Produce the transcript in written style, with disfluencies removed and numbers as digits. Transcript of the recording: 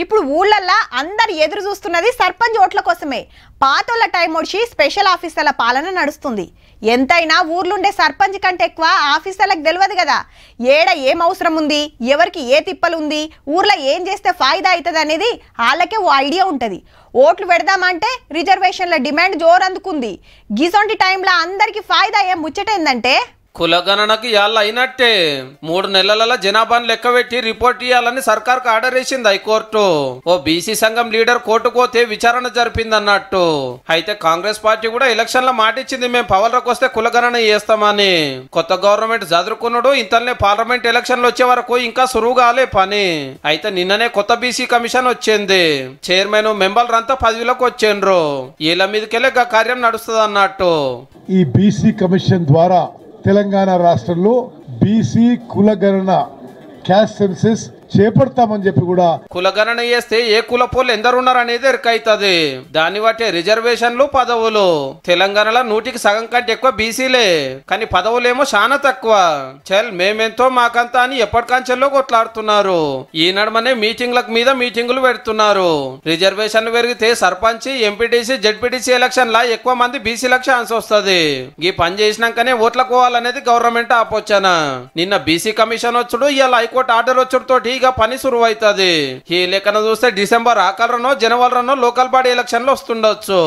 ఇప్పుడు ఊళ్ళల్లా అందరు ఎదురు చూస్తున్నది సర్పంచ్ ఓట్ల కోసమే. పాతోళ్ళ టైం ఒడిచి స్పెషల్ ఆఫీసర్ల పాలన నడుస్తుంది. ఎంతైనా ఊర్లుండే సర్పంచ్ కంటే ఎక్కువ ఆఫీసర్లకు తెలియదు కదా. ఏడ ఏం అవసరం ఉంది, ఎవరికి ఏ తిప్పలు ఉంది, ఊర్లో ఏం చేస్తే ఫాయిదా అవుతుంది అనేది వాళ్ళకే ఓ ఐడియా ఉంటుంది. ఓట్లు పెడదామంటే రిజర్వేషన్ల డిమాండ్ జోరు అందుకుంది. గిసొంటి టైంలో అందరికి ఫాయిదా ఏం ముచ్చటేందంటే కులగణనకి ఇవాళ అయినట్టే 3 నెలల జనాభాను లెక్కబెట్టి రిపోర్ట్ ఇవ్వాలని సర్కార్కు ఆర్డర్ వేసింది హైకోర్టు. ఓ బీసీ సంఘం లీడర్ కోర్టుకు పోతే విచారణ జరిపింది అన్నట్టు. అయితే కాంగ్రెస్ పార్టీ కూడా ఎలక్షన్ల మాట ఇచ్చింది, మేము పవర్లోకి వస్తే కులగణన చేస్తామని. కొత్త గవర్నమెంట్ చదువుకున్నాడు, ఇంతలోనే పార్లమెంట్ ఎలక్షన్లు వచ్చే వరకు ఇంకా సురువు కాలే పని. అయితే నిన్ననే కొత్త బీసీ కమిషన్ వచ్చింది. చైర్మన్ మెంబర్లు అంతా పదవిలోకి వచ్చిండ్రు. వీళ్ళ మీదకెళ్ళే కార్యం నడుస్తుంది అన్నట్టు. ఈ బీసీ కమిషన్ ద్వారా తెలంగాణ రాష్ట్రంలో బీసీ కులగణన క్యాస్ట్ సెన్సస్ చేపడతామని చెప్పి కూడా కులగణన చేస్తే ఏ కుల పోలు ఎందరున్నారు అనేది ఎరకైతుంది. దాన్ని బట్టి రిజర్వేషన్లు పదవులు తెలంగాణలో 100కి సగం కంటే ఎక్కువ బీసీలే, కానీ పదవులేమో చాలా తక్కువ. చల్ మేమెంతో మాకంతా అని ఎప్పటికంచెల్లో కొట్లాడుతున్నారు. ఈ నడమనే మీటింగ్లకు మీద మీటింగులు పెడుతున్నారు. రిజర్వేషన్లు పెరిగితే సర్పంచ్, ఎంపీటీసీ, జెడ్పీటీసీ ఎలక్షన్ లా ఎక్కువ మంది బీసీలకు ఛాన్స్ వస్తుంది. ఈ పని చేసినాకనే ఓట్లకు పోవాలనేది గవర్నమెంట్ ఆపోచన. నిన్న బీసీ కమిషన్ వచ్చుడు, ఇవాళ హైకోర్టు ఆర్డర్ వచ్చుడు తోటి పని సురువైతుంది. ఈ లెక్కన చూస్తే డిసెంబర్ ఆఖరనో జనవరినో లోకల్ బాడీ ఎలక్షన్లు వస్తుండొచ్చు.